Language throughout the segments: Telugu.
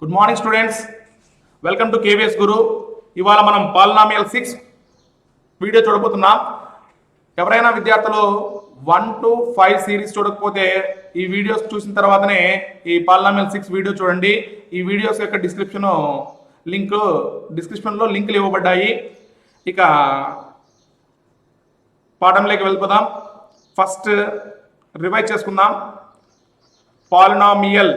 Good morning students, welcome to KVS Guru. ఇవాళ మనం పాలినామియల్ 6 వీడియో చూడబోతున్నాం. ఎవరైనా విద్యార్థులు 1 to 5 సిరీస్ చూడకపోతే ఈ వీడియోస్ చూసిన తర్వాతనే ఈ పాలినామియల్ 6 వీడియో చూడండి. ఈ వీడియోస్ యొక్క డిస్క్రిప్షన్లో లింకులు ఇవ్వబడ్డాయి. ఇక పాఠంలోకి వెళ్ళిపోదాం. ఫస్ట్ రివైజ్ చేసుకుందాం. Polynomial.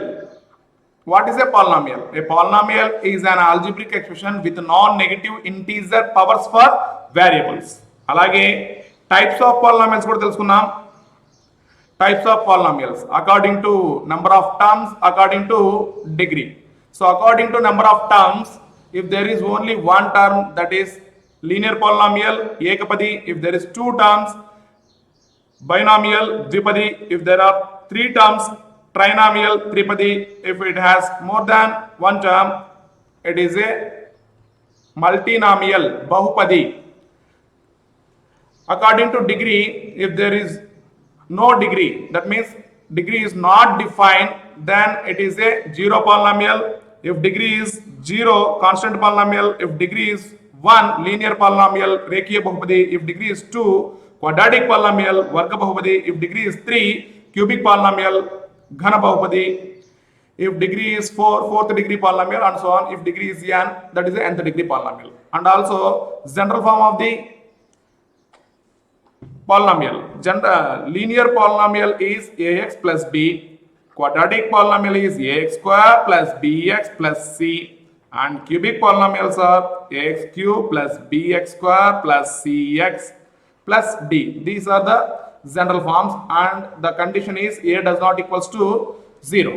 What is a polynomial? A polynomial is an algebraic expression with non-negative integer powers for variables. అలాగే types of polynomials కూడా తెలుసుకుందాం. Types of polynomials according to number of terms, according to degree. So according to number of terms, if there is only one term, that is linear polynomial, ekapadi. If there is two terms, binomial, dvipadi. If there are three terms, trinomial, tripadi. If it has more than one term, it is a multinomial, bahupadi. According to degree, if there is no degree, that means degree is not defined, then it is a zero polynomial. If degree is 0, constant polynomial. If degree is 1, linear polynomial, rekhiya bahupadi. If degree is 2, quadratic polynomial, varga bahupadi. If degree is 3, cubic polynomial, ghana bahupadi. If degree is 4, fourth degree polynomial, and so on. If degree is n, that is the nth degree polynomial. And also general form of the polynomial. Linear polynomial is ax plus b. Quadratic polynomial is ax square plus bx plus c. And cubic polynomials are ax cube plus bx square plus cx plus d. These are the general forms, and the condition is a does not equals to 0.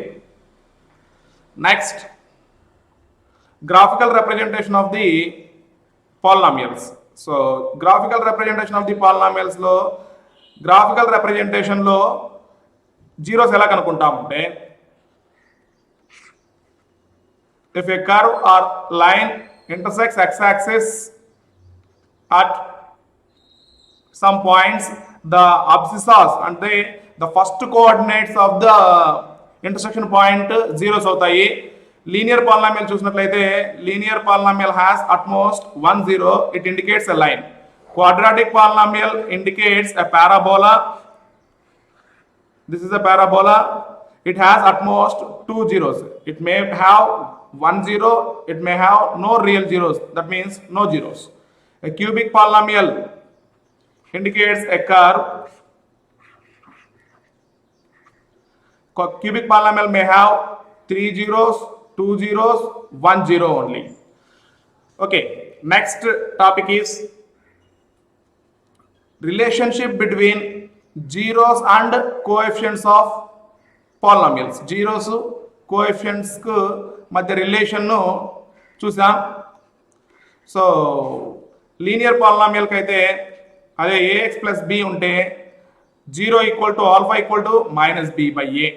Next, graphical representation of the polynomials. So graphical representation of the polynomials లో graphical representation లో జీరోస్ ఎలా కనుక్కుంటామంటే, if a curve or line intersects x-axis at some points, the abscissas అంటే the first coordinates of the intersection point zeros అవుతాయి. లీనియర్ పాలినామియల్ చూసినట్లయితే linear polynomial has at most 1 0. It indicates a line. Quadratic polynomial indicates a parabola. This is a parabola. It has at most 2 zeros. It may have 1 0. It may have no real zeros. That means no zeros. A cubic polynomial indicates a curve. Cubic polynomial may have 3 zeros, 2 zeros, 1 zero only. Okay, next topic is relationship between zeros and coefficients of polynomials. Zeros coefficients కు మధ్య రిలేషన్ ను చూసాం. సో లీనియర్ పాలినామియల్ కి అయితే అదే ax ప్లస్ b ఉంటే 0 equal to alpha equal to minus b by a.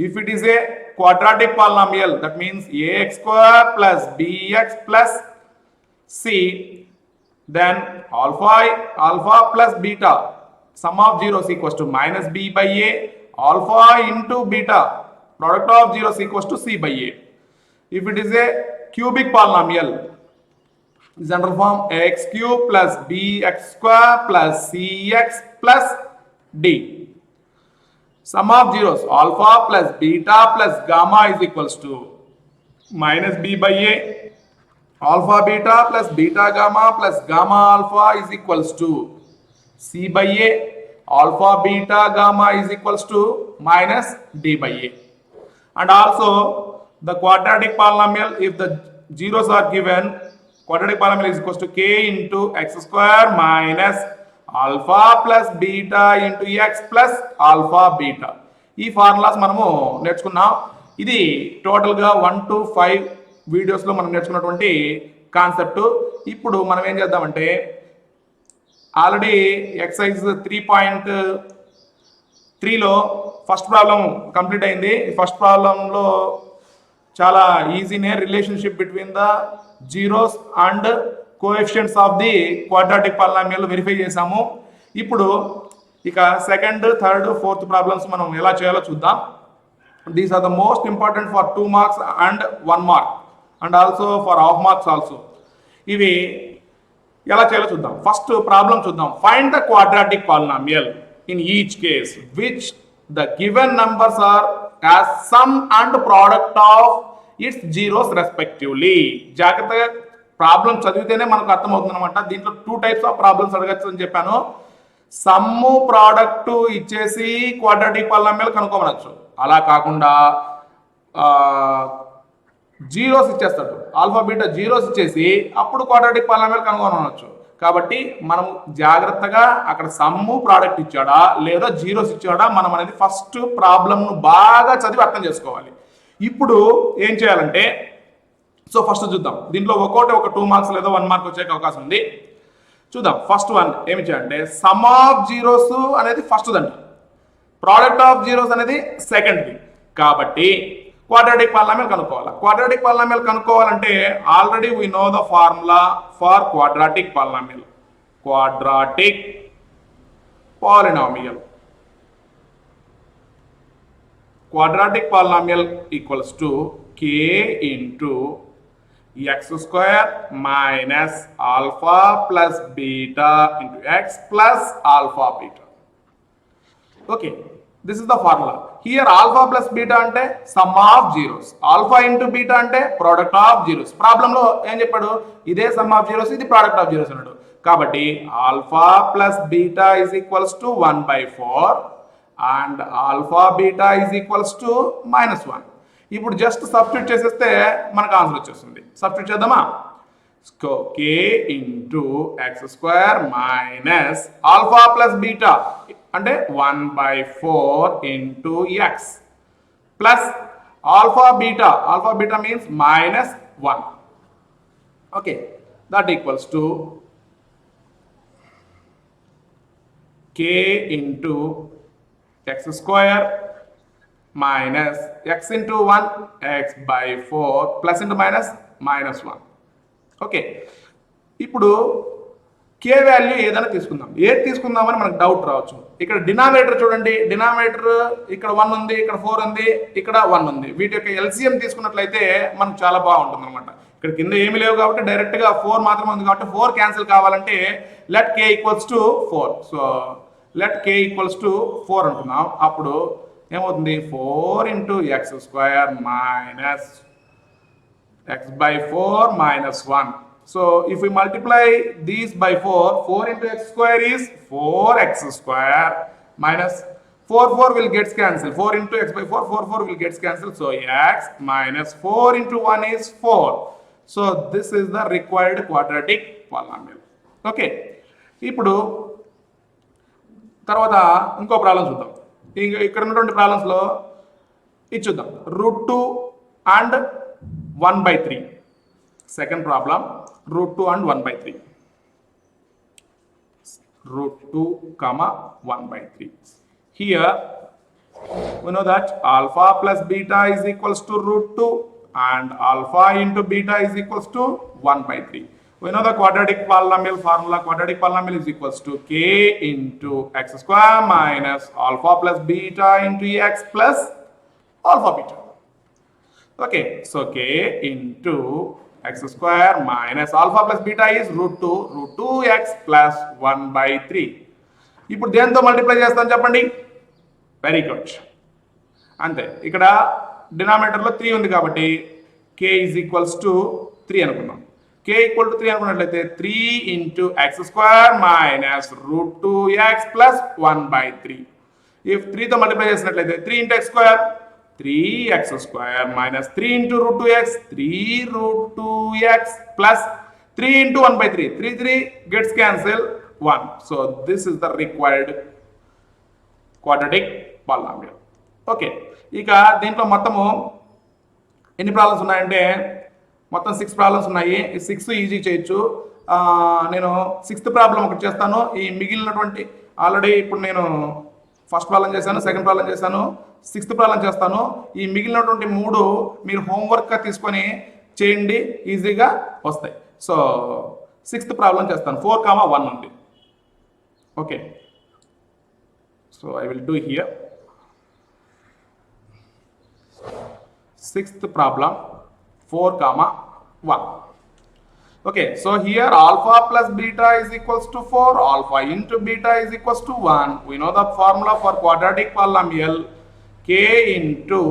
If it is a quadratic polynomial, that means ax square plus bx plus c, then alpha plus beta, sum of zeros equals to minus b by a, alpha into beta, product of zeros equals to c by a. If it is a cubic polynomial, general form x cube plus bx square plus cx plus d. Sum of zeros alpha plus beta plus gamma is equals to minus b by a. Alpha beta plus beta gamma plus gamma alpha is equals to c by a. Alpha beta gamma is equals to minus d by a. And also the quadratic polynomial, if the zeros are given, quadratic polynomial is equals to k into x square minus alpha plus beta into x plus alpha beta. ఈ ఫార్ములాస్ మనము నేర్చుకున్నాం. ఇది టోటల్గా 1 to 5 వీడియోస్లో మనం నేర్చుకున్నటువంటి కాన్సెప్ట్. ఇప్పుడు మనం ఏం చేద్దామంటే, ఆల్రెడీ ఎక్సర్సైజ్ 3.3లో ఫస్ట్ ప్రాబ్లం కంప్లీట్ అయింది. ఫస్ట్ ప్రాబ్లంలో చాలా ఈజీనే relationship between the zeros and coefficients of the quadratic polynomial verify చేసాము. ఇప్పుడు ఇక సెకండ్, థర్డ్, ఫోర్త్ ప్రాబ్లమ్స్ మనం ఎలా చేయాలో చూద్దాం. These are the most important for 2 marks and 1 mark and also for half marks also. ఇవి ఎలా చేయాలో చూద్దాం. ఫస్ట్ ప్రాబ్లం చూద్దాం. Find the quadratic polynomial in each case which the given numbers are as sum and product of its zeros respectively. జాగ్రత్తగా ప్రాబ్లం చదివితేనే మనకు అర్థమవుతుంది అనమాట. దీంట్లో 2 టైప్స్ ఆఫ్ ప్రాబ్లమ్స్ అడగచ్చు అని చెప్పాను. సమ్ము ప్రోడక్ట్ ఇచ్చేసి క్వాడ్రాటిక్ పాలినామియల్ కనుక్కోమనొచ్చు. అలా కాకుండా జీరోస్ ఇచ్చేస్తాడు, ఆల్ఫా బీటా జీరోస్ ఇచ్చేసి అప్పుడు క్వాడ్రాటిక్ పాలినామియల్ కనుగొనవచ్చు. కాబట్టి మనం జాగ్రత్తగా అక్కడ సమ్ము ప్రోడక్ట్ ఇచ్చాడా లేదా జీరోస్ ఇచ్చాడా మనం అనేది ఫస్ట్ ప్రాబ్లంను బాగా చదివి అర్థం చేసుకోవాలి. ఇప్పుడు ఏం చేయాలంటే సో ఫస్ట్ చూద్దాం. దీంట్లో ఒక్కోటి ఒక 2 మార్క్స్ లేదా 1 మార్క్ వచ్చే అవకాశం ఉంది. చూద్దాం. ఫస్ట్ వన్ ఏమి చేయాలంటే సమ్ ఆఫ్ జీరోస్ అనేది ఫస్ట్ దంట, ప్రోడక్ట్ ఆఫ్ జీరోస్ అనేది సెకండ్ది. కాబట్టి క్వాడ్రాటిక్ పాలినామియల్ కనుక్కోవాలి. క్వాడ్రాటిక్ పాలినామియల్ కనుక్కోవాలంటే already we know the formula for quadratic polynomial. Quadratic polynomial, quadratic polynomial equals to k into x square minus alpha plus beta into x plus alpha beta. Okay, this is the formula. Here alpha plus beta ante sum of zeros, alpha into beta ante product of zeros. Problem lo em cheppadu ide sum of zeros, idi product of zeros annadu. Kabatti alpha plus beta is equals to 1/4 and alpha beta is equals to -1. ఇప్పుడు జస్ట్ సబ్స్టిట్యూట్ చేసేస్తే మనకు ఆన్సర్ వచ్చేస్తుంది. సబ్స్టిట్యూట్ చేద్దామా? k into X square minus alpha plus beta అంటే 1/4 into X plus alpha beta. Alpha beta means -1. Okay, that equals to k into X square minus x into 1 x by 4 plus into minus -1. Okay, ఇప్పుడు k వాల్యూ ఏదైనా తీసుకుందాం. ఏది తీసుకుందామని మనకు డౌట్ రావచ్చు. ఇక్కడ డినామినేటర్ చూడండి, డినామినేటర్ ఇక్కడ 1 ఉంది, ఇక్కడ 4 ఉంది, ఇక్కడ 1 ఉంది. వీటి యొక్క ఎల్సిఎం తీసుకున్నట్లయితే మనకు చాలా బాగుంటుంది అనమాట. ఇక్కడ కింద ఏమి లేవు కాబట్టి డైరెక్ట్గా 4 మాత్రమే ఉంది కాబట్టి 4 క్యాన్సిల్ కావాలంటే let k equals to 4. So let k equals to 4 అనుకుందాం. అప్పుడు ఏమవుతుంది 4 into X square minus X by 4 -1. So if you multiply these by 4 into x square is 4x square minus 4 will gets cancelled. 4 into x by 4 will gets cancelled. So x minus 4 into 1 is 4. So this is the required quadratic polynomial. Okay, ఇప్పుడు తర్వాత ఇంకో ప్రాబ్లం చూద్దాం. ఇక్కడ ఉన్నటువంటి ప్రాబ్లమ్స్లో ఇది చూద్దాం. √2 and 1/3. Second problem √2 and 1/3. √2, 1/3. Here we know that alpha plus beta is equals to √2 and alpha into beta is equals to 1/3. We know the quadratic polynomial formula. Quadratic polynomial is equals to k into x square minus alpha plus beta into x plus alpha beta. Okay, so k into x square minus alpha plus beta is √2x plus 1/3. ఇప్పుడు దేంతో మల్టిప్లై చేస్తాను చెప్పండి? Very good. అంతే, ఇక్కడ డినామినేటర్లో 3 ఉంది కాబట్టి k is equals to 3 అనుకున్నాం. k ఈక్వల్ టు 3 అనుకున్నట్లయితే 3 into X square minus √2x plus 1/3. If 3తో మల్టిప్లై చేసినట్లయితే 3 into X square 3x square minus 3 into √2x 3√2x plus 3 into 1/3. 3 gets cancel 1. So this is the required quadratic polynomial. Okay, ఇక దీంట్లో మొత్తము ఎన్ని ప్రాబ్లమ్స్ ఉన్నాయంటే మొత్తం 6 ప్రాబ్లమ్స్ ఉన్నాయి. 6 ఈజీ చేయొచ్చు. నేను 6th ప్రాబ్లం ఒకటి చేస్తాను. ఈ మిగిలినటువంటి ఆల్రెడీ ఇప్పుడు నేను ఫస్ట్ ప్రాబ్లం చేశాను, సెకండ్ ప్రాబ్లం చేశాను, 6th ప్రాబ్లం చేస్తాను. ఈ మిగిలినటువంటి 3 మీరు హోంవర్క్గా తీసుకొని చేయండి, ఈజీగా వస్తాయి. సో 6th ప్రాబ్లం చేస్తాను. 4, 1 ఉంది. Okay, so I will do here. Sixth problem, 4, 1. Okay, so here alpha plus beta is equals to 4, alpha into beta is equals to 1. We know the formula for quadratic polynomial, k into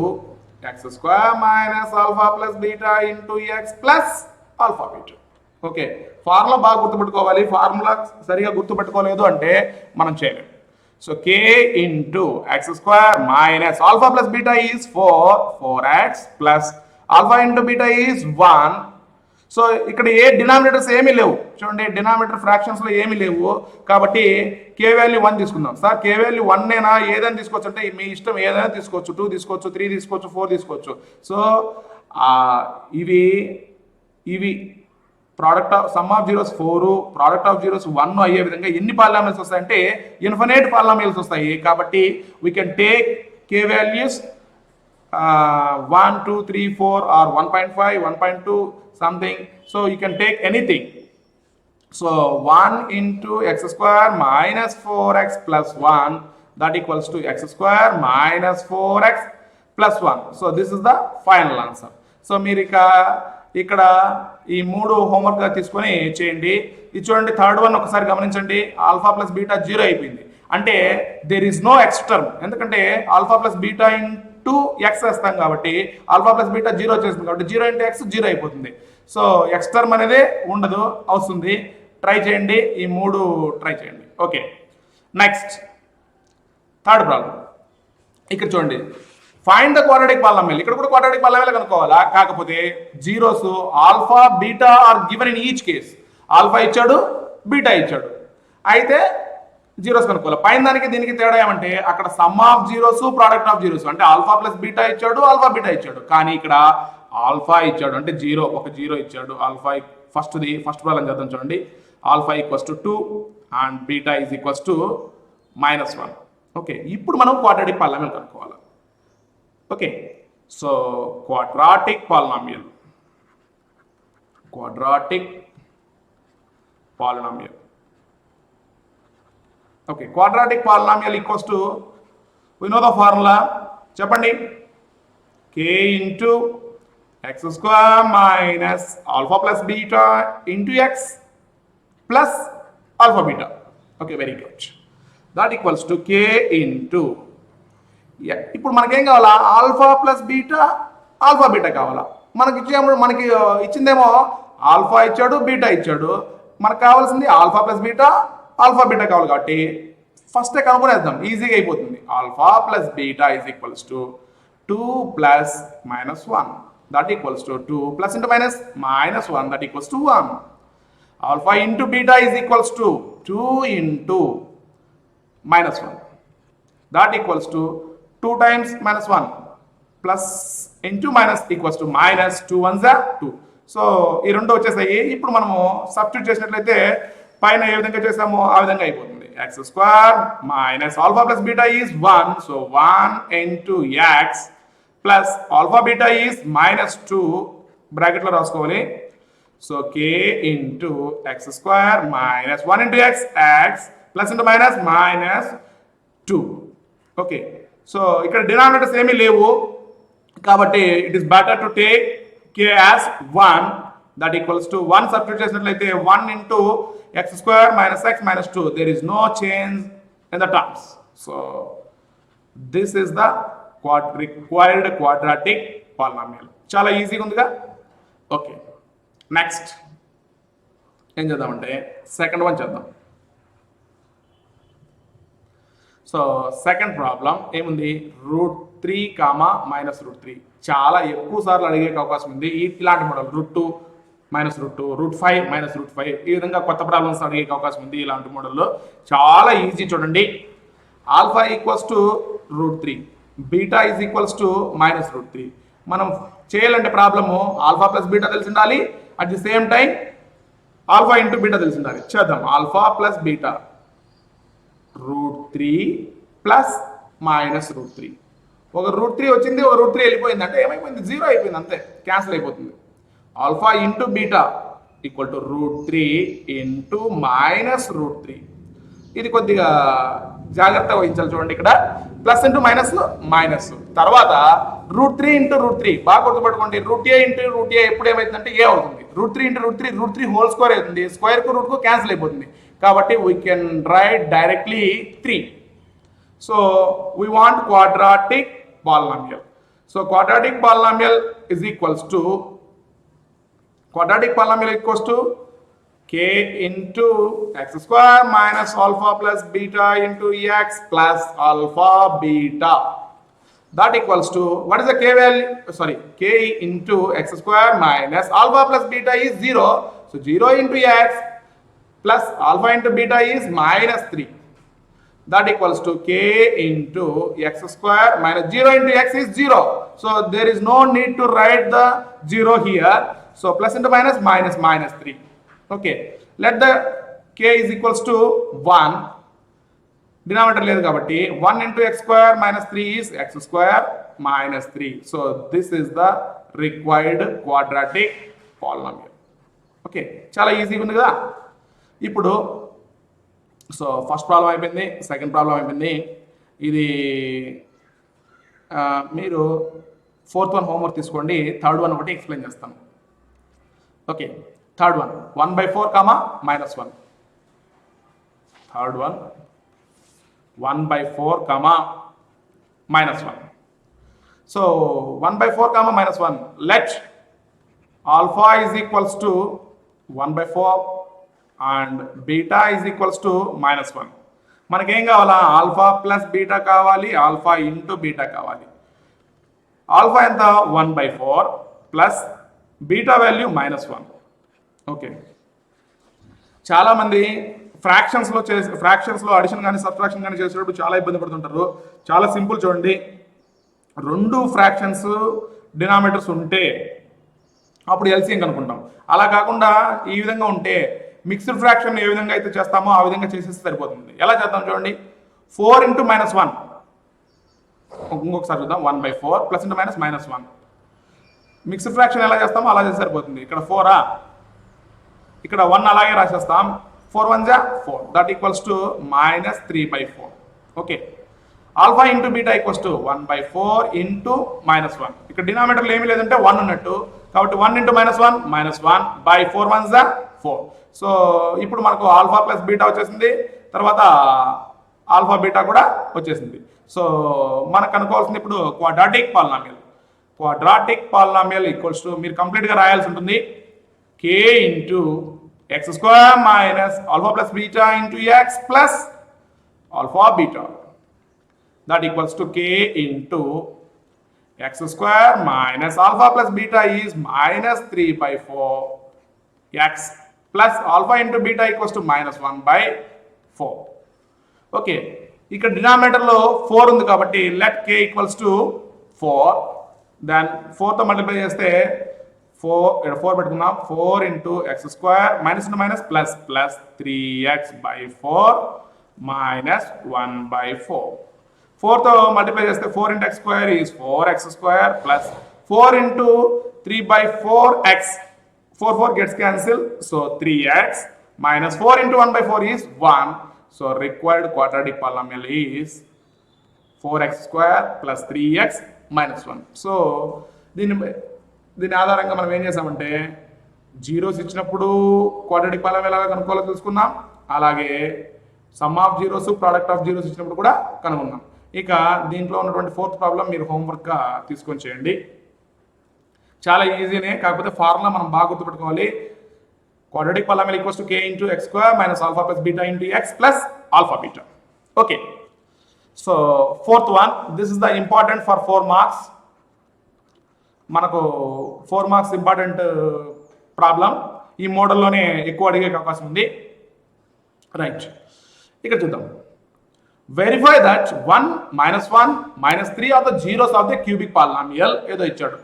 x square minus alpha plus beta into x plus alpha beta. Okay, formula బాగా గుర్తుపెట్టుకోవాలి. ఫార్ములా సరిగా గుర్తుపెట్టుకోలేదు అంటే మనం చేయలేం. So k into X square minus alpha plus beta is 4x plus alpha into beta is 1. So ఇక్కడ ఏ డినామినేటర్స్ ఏమీ లేవు, చూడండి డినామినేటర్ ఫ్రాక్షన్స్లో ఏమీ లేవు కాబట్టి k వాల్యూ 1 తీసుకుందాం. సార్ k వాల్యూ 1 నేనా, ఏదైనా తీసుకోవచ్చు అంటే మీ ఇష్టం, ఏదైనా తీసుకోవచ్చు, 2 తీసుకోవచ్చు, 3 తీసుకోవచ్చు, 4 తీసుకోవచ్చు. సో ఇవి product of some of zeros 4, product of zeros 1 అయ్యే విధంగా ఎన్ని పాలినామియల్స్ వస్తాయంటే ఇన్ఫినైట్ పాలినామియల్స్ వస్తాయి. కాబట్టి we can take k values 1, 2, 3, 4 or 1.5, 1.2 something. So you can take anything. So 1 into x square minus 4x plus 1, that equals to x square minus 4x plus 1. So this is the final answer. So మీరు ఇక్కడ ఈ 3 హోంవర్క్గా తీసుకొని చేయండి. ఇది చూడండి, థర్డ్ వన్ ఒకసారి గమనించండి. ఆల్ఫా ప్లస్ బీటా 0 అయిపోయింది అంటే there is no X term. ఎందుకంటే alpha plus beta into X వేస్తాం కాబట్టి ఆల్ఫా ప్లస్ బీటా 0 వచ్చేస్తుంది కాబట్టి 0 ఇంటూ ఎక్స్ 0 అయిపోతుంది. సో ఎక్స్ టర్మ్ అనేది ఉండదు, వస్తుంది. ట్రై చేయండి, ఈ 3 ట్రై చేయండి. Okay, next third problem. ఇక్కడ చూడండి, ఫైండ్ ద క్వాడ్రాటిక్ పాలినామియల్. ఇక్కడ కూడా క్వాడ్రాటిక్ పాలినామియల్ కనుక్కోవాలా, కాకపోతే zeros alpha beta are given in each case. Alpha ఇచ్చాడు, బీటా ఇచ్చాడు, అయితే జీరోస్ కనుక్కోవాలి. పైన దానికి దీనికి తేడా ఏమంటే అక్కడ some of zeros, product of zeros, అంటే ఆల్ఫా ప్లస్ బీటా ఇచ్చాడు, ఆల్ఫా బీటా ఇచ్చాడు. కానీ ఇక్కడ ఆల్ఫా ఇచ్చాడు అంటే ఒక జీరో ఇచ్చాడు. ఆల్ఫా ఫస్ట్ ప్రాబ్లం చేద్దాం చూడండి. Alpha equals to 2 and beta is equals to -1. Okay, ఇప్పుడు మనం క్వాడ్రాటిక్ పాలినామియల్ కనుక్కోవాలి. Okay, so quadratic polynomial okay, quadratic polynomial equals to, we know the formula, చెప్పండి. k into x square minus alpha plus beta into x plus alpha beta. Okay, very good. That equals to k into, ఇప్పుడు మనకేం కావాలా, alpha plus beta, alpha beta కావాలా. మనకి ఇచ్చిందేమో ఆల్ఫా ఇచ్చాడు, బీటా ఇచ్చాడు. మనకు కావాల్సింది alpha plus beta, alpha beta కావాలి. కాబట్టి ఫస్టే కనుక్కునేద్దాం, ఈజీగా అయిపోతుంది. Alpha plus beta is equals to 2 plus -1. That equals to 2 plus into minus -1, that equals to 1. Alpha into beta is equals to 2 into -1. That equals to 2 times -1 plus into minus equals to -2 1s are 2. So ఈ రెండు వచ్చేసాయి. ఇప్పుడు మనము సబ్స్టిట్యూట్ చేసినట్లయితే పైన ఏ విధంగా చేసామో ఆ విధంగా అయిపోతుంది. x square minus alpha plus beta is 1. So 1 into x plus alpha beta is -2, bracket లో రాసుకోవాలి. So k into x square minus 1 into x plus into -2. Okay, so ఇక్కడ డినామినేటర్స్ ఏమీ లేవు కాబట్టి it is better to take k as 1. That equals to 1 substitute చేసినట్లయితే 1 into x square minus x minus 2. There is no change in the terms. So this is the required quadratic polynomial. చాలా ఈజీగా ఉందిగా. ఓకే, నెక్స్ట్ ఏం చేద్దామంటే సెకండ్ వన్ చేద్దాం. సో సెకండ్ ప్రాబ్లం ఏముంది, √3, -√3. చాలా ఎక్కువ సార్లు అడిగే అవకాశం ఉంది ఇలాంటి మోడల్. √2, -√2, √5, -√5, ఈ విధంగా కొత్త ప్రాబ్లమ్స్ అడిగే అవకాశం ఉంది ఇలాంటి మోడల్లో. చాలా ఈజీ చూడండి. Alpha equals to √3, beta is equals to -√3. మనం చేయాలంటే ప్రాబ్లము ఆల్ఫా ప్లస్ బీటా తెలిసి ఉండాలి, at the same time alpha into beta తెలిసి ఉండాలి. చేద్దాం. Alpha plus beta √3 plus -√3. ఒక √3 వచ్చింది, ఒక √3 వెళ్ళిపోయింది అంటే ఏమైపోయింది, 0 అయిపోయింది, అంతే, క్యాన్సిల్ అయిపోతుంది. Alpha into beta equal to √3 into -√3. ఇది కొద్దిగా జాగ్రత్తగా వహించాలి. చూడండి ఇక్కడ ప్లస్ ఇంటూ మైనస్ మైనస్, తర్వాత √3 ఇంటూ √3 బాగా గుర్తుపెట్టుకోండి. √a ఇంటూ √a ఎప్పుడు ఏమైతుందంటే ఏ అవుతుంది. √3 ఇంటూ √3 హోల్ స్క్వేర్ అవుతుంది. స్క్వేర్ కు రూట్ కు క్యాన్సిల్ అయిపోతుంది. కాబట్టి we can write directly 3. So we want quadratic polynomial. So quadratic polynomial equals to k into x square minus alpha plus beta into x plus alpha beta. That equals to, what is the k value? Sorry, k into x square minus alpha plus beta is 0. So 0 into x plus alpha into beta is -3. That equals to k into x square minus 0 into x is 0. So there is no need to write the 0 here. So plus into minus minus 3. Okay. Let the k is equals to 1. Denominator లేదు కాబట్టి 1 into x square minus 3 is x square minus 3. So this is the required quadratic polynomial. Okay. చాలా ఈజీగా ఉంది కదా. ఇప్పుడు సో ఫస్ట్ ప్రాబ్లం అయిపోయింది, సెకండ్ ప్రాబ్లం అయిపోయింది. ఇది మీరు ఫోర్త్ వన్ హోంవర్క్ తీసుకోండి, థర్డ్ వన్ ఒకటి ఎక్స్ప్లెయిన్ చేస్తాను. Okay, third one 1/4, -1. Third one 1/4, -1. So 1/4, -1, let alpha is equals to 1/4 and beta is equals to -1. మనకేం కావాలా? ఆల్ఫా ప్లస్ బీటా కావాలి, ఆల్ఫా ఇంటూ బీటా కావాలి. ఆల్ఫా ఎంత? 1/4 ప్లస్ బీటా వాల్యూ -1. ఓకే, చాలామంది ఫ్రాక్షన్స్లో అడిషన్ కానీ సబ్ట్రాక్షన్ కానీ చేసేటప్పుడు చాలా ఇబ్బంది పడుతుంటారు. చాలా సింపుల్ చూడండి, 2 ఫ్రాక్షన్స్ డినామినేటర్స్ ఉంటే అప్పుడు ఎల్సిఎం కనుక్కుంటాం. అలా కాకుండా ఈ విధంగా ఉంటే మిక్స్డ్ ఫ్రాక్షన్ ఏ విధంగా అయితే చేస్తామో ఆ విధంగా చేసేస్తే సరిపోతుంది. ఎలా చేద్దాం చూడండి, 4 into -1. ఇంకొకసారి చూద్దాం, 1/4 plus into minus -1. Mixed fraction ఎలా చేస్తామో అలా చేస్తే సరిపోతుంది. ఇక్కడ 4, ఇక్కడ 1 అలాగే రాసేస్తాం. 4 1 జా 4. That equals to -3/4. Okay, alpha into beta equals to 1/4 into -1. ఇక్కడ డినామినేటర్లో ఏమీ లేదంటే 1 ఉన్నట్టు, కాబట్టి 1 into -1 -1/4 1 జా 4. సో ఇప్పుడు మనకు ఆల్ఫా ప్లస్ బీటా వచ్చేసింది, తర్వాత ఆల్ఫా బీటా కూడా వచ్చేసింది. సో మనకు అనుకోవాల్సింది ఇప్పుడు క్వాడ్రాటిక్ పాలినామియల్ ఈక్వల్స్ టు, మీరు కంప్లీట్గా రాయాల్సి ఉంటుంది, k into x square minus alpha plus beta into x plus alpha beta. That equals to k into x square minus alpha plus beta is -3/4 x plus alpha into beta equals to -1/4. Okay, ఇక్కడ డినామినేటర్లో 4 ఉంది కాబట్టి let k equals to 4. Then 4తో మల్టిప్లై చేస్తే 4 పెట్టుకుందాం. 4 into x square minus into minus plus 3x/4 -1/4. 4తో మల్టిప్లై చేస్తే 4 into x square is 4x square plus 4 into 3/4x. 4 gets cancelled, so 3x minus 4 into 1/4 is 1. So required quadratic polynomial is 4x square plus 3x minus 1. So దీని ఆధారంగా మనం ఏం చేసామంటే జీరోస్ ఇచ్చినప్పుడు క్వాడ్రాటిక్ పాలినామియల్ ఎలాగా కనుక్కోవాలో తెలుసుకున్నాం, అలాగే some of zeros product of zeros ఇచ్చినప్పుడు కూడా కనుగొన్నాం. ఇక దీంట్లో ఉన్నటువంటి ఫోర్త్ ప్రాబ్లం మీరు హోంవర్క్గా తీసుకొని చేయండి. చాలా ఈజీనే, కాకపోతే ఫార్ములా మనం బాగా గుర్తుపెట్టుకోవాలి. Quadratic polynomial equals to k into x square minus alpha plus beta into x plus alpha beta. Okay, so fourth one, this is the important for 4 marks. మనకు 4 మార్క్స్ ఇంపార్టెంట్ ప్రాబ్లం. ఈ మోడల్లోనే ఎక్కువ అడిగే అవకాశం ఉంది. రైట్, ఇక్కడ చూద్దాం. Verify that 1 -1 -3 are the zeros of the cubic polynomial ఏదో ఇచ్చాడు,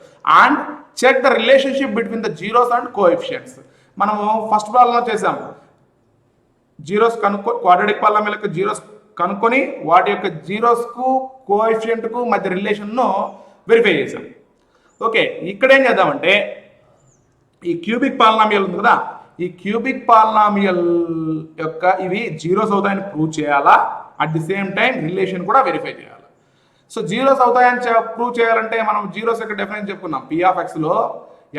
and check the relationship between the zeros and coefficients. మనము ఫస్ట్ ప్రాబ్లంలో చేసాము, జీరోస్ క్వాడ్రాటిక్ పాలినామియల్ యొక్క జీరోస్ కనుక్కొని వాటి యొక్క జీరోస్కు కోఎఫిషియెంట్కు మధ్య రిలేషన్ను వెరిఫై చేసాం. ఓకే, ఇక్కడ ఏం చేద్దామంటే ఈ క్యూబిక్ పాలినామియల్ ఉంది కదా, ఈ క్యూబిక్ పాలినామియల్ యొక్క ఇవి జీరోస్ అవుతాయని ప్రూవ్ చేయాలా, at the same time relation కూడా వెరిఫై చేయాలి. సో జీరోస్ అవుతాయని ప్రూవ్ చేయాలంటే మనం జీరోస్ యొక్క డెఫినేషన్ చెప్పుకున్నాం. పీ ఆఫ్ ఎక్స్లో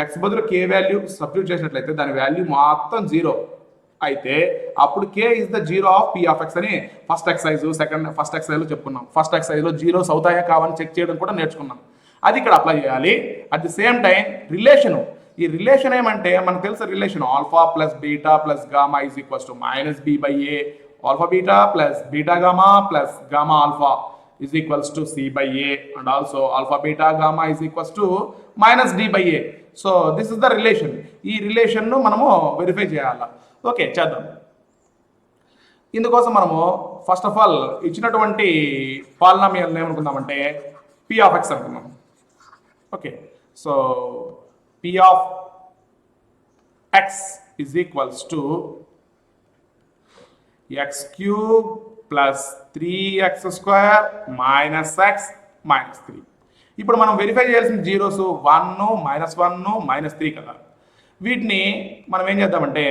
ఎక్స్ బదులు కే వాల్యూ సబ్స్టిట్యూట్ చేసినట్లయితే దాని వాల్యూ మొత్తం జీరో అయితే అప్పుడు k is the zero of p of x అని ఫస్ట్ ఎక్సైజ్లో చెప్పుకున్నాం. ఫస్ట్ ఎక్సైజ్లో జీరోస్ అవుతాయా కావని చెక్ చేయడం కూడా నేర్చుకున్నాం. అది ఇక్కడ అప్లై చేయాలి. At the same time relation, ఈ రిలేషన్ ఏమంటే మనకు తెలుసు relation alpha plus beta plus gamma is equals to minus B by A, alpha beta plus beta gamma plus gamma alpha is equals to C by A and also alpha beta gamma is equals to minus D by A. So this is the relation. ఈ రిలేషన్ను మనము వెరిఫై చేయాలి. ఓకే, చేద్దాం. ఇందుకోసం మనము ఫస్ట్ ఆఫ్ ఆల్ ఇచ్చినటువంటి పాలినామియల్ ఏమనుకుందామంటే పీ ఆఫ్ ఎక్స్ అనుకుందాం. Okay, so P of X is equals to x cube plus 3x² minus X minus 3. ఇప్పుడు మనం వెరిఫై చేయాల్సిన జీరోస్ 1, -1, -3 కదా. వీటిని మనం ఏం చేద్దామంటే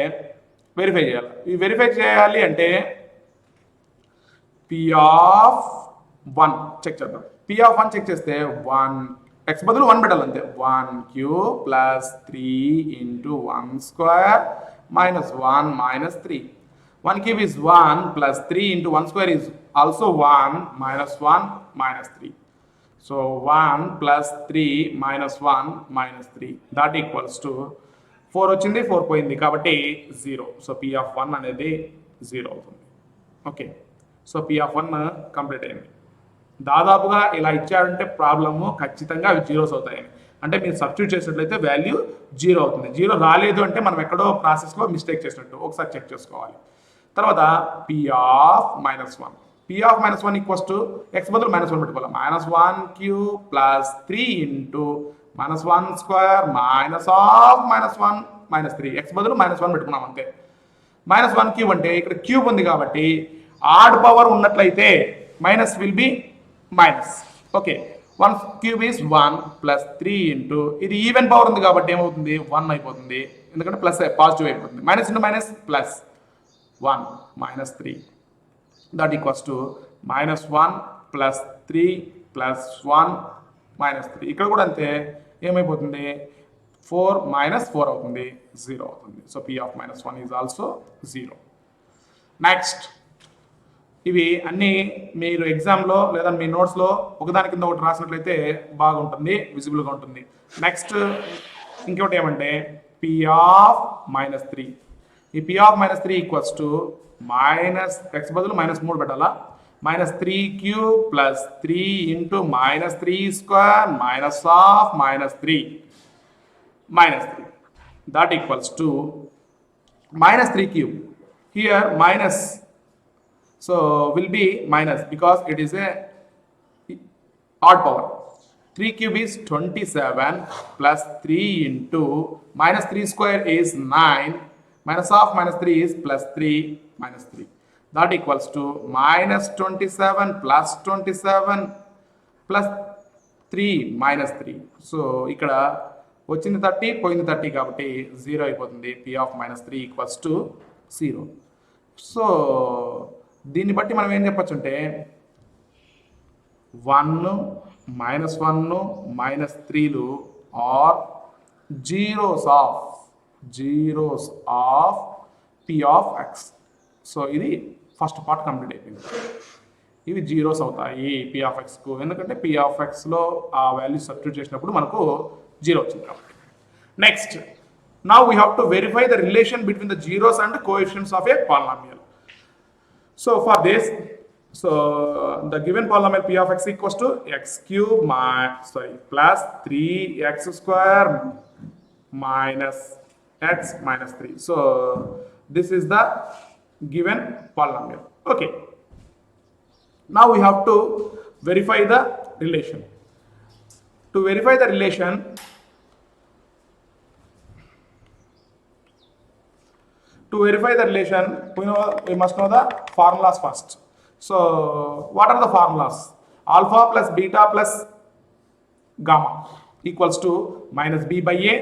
వెరిఫై చేయాలి. ఈ వెరిఫై చేయాలి అంటే పీ ఆఫ్ 1 చెక్ చేద్దాం. పీ ఆఫ్ 1 చెక్ చేస్తే 1 ఎక్స్ బదులు 1 పెట్టాలి అంతే. 1 cube plus 3 into 1² minus 1 minus 3. 1 cube is 1 plus 3 into 1 square is also 1 minus 1 minus 3. So 1 plus 3 minus 1 minus 3 that equals to 4 వచ్చింది, 4 పోయింది కాబట్టి 0. సో పీ ఆఫ్ 1 అనేది 0 అవుతుంది. Okay, so P of 1 complete అయింది. దాదాపుగా ఇలా ఇచ్చారంటే ప్రాబ్లము ఖచ్చితంగా అవి జీరోస్ అవుతాయని, అంటే మీరు సబ్స్టిట్యూట్ చేసినట్లయితే వాల్యూ 0 అవుతుంది. 0 రాలేదు అంటే మనం ఎక్కడో ప్రాసెస్లో మిస్టేక్ చేసినట్టు ఒకసారి చెక్ చేసుకోవాలి. తర్వాత P of -1, P of -1 equals to X బదులు -1 పెట్టుకోవాలి. -1 cube plus 3 into -1² minus of -1 minus 3. X బదులు -1 పెట్టుకున్నాం అంతే. -1 క్యూబ్ అంటే ఇక్కడ క్యూబ్ ఉంది కాబట్టి ఆడ్ పవర్ ఉన్నట్లయితే minus will be minus. Okay, 1 cube is 1 plus 3 into ఇది ఈవెన్ పవర్ ఉంది కాబట్టి ఏమవుతుంది 1 అయిపోతుంది, ఎందుకంటే ప్లస్ పాజిటివ్ అయిపోతుంది. Minus into minus plus 1 minus 3 that equals to -1 plus 3 plus 1 minus 3. ఇక్కడ కూడా అంతే, ఏమైపోతుంది 4 minus 4 అవుతుంది, 0 అవుతుంది. So p of -1 is also 0. Next, ఇవి అన్నీ మీరు ఎగ్జామ్లో లేదా మీ నోట్స్లో ఒకదాని కింద ఒకటి రాసినట్లయితే బాగుంటుంది, విజిబుల్గా ఉంటుంది. నెక్స్ట్ ఇంకొకటి ఏమంటే p of -3. ఈ p of -3 equals to minus X బదులు -3 పెట్టాలా. -3 cube plus 3 into -3² minus of -3 that equals to -3 cube. Here minus, so will be minus because it is a odd power. 3 cube is 27 plus 3 into -3² is 9 minus of -3 is plus 3 minus 3 that equals to -27 plus 27 plus 3 minus 3. So ఇక్కడ వచ్చింది 30 పోయింది 30 కాబట్టి 0 అయిపోతుంది. p of -3 equals to 0. So దీన్ని బట్టి మనం ఏం చెప్పొచ్చు అంటే 1 -1 -3లు are zeros of p of x. So ఇది ఫస్ట్ పార్ట్ కంప్లీట్ అయిపోయింది. ఇవి జీరోస్ అవుతాయి p of xకు, ఎందుకంటే p of xలో ఆ వాల్యూ సబ్స్టిట్యూట్ చేసినప్పుడు మనకు 0 వచ్చింది కాబట్టి. Next, now we have to verify the relation between the zeros and coefficients of A polynomial. So for this, so the given polynomial p of x equals to x cube plus 3x² minus x minus 3. So this is the given polynomial. Okay, now we have to verify the relation. To verify the relation, we must know the formulas first. So what are the formulas? Alpha plus beta plus gamma equals to minus b by a.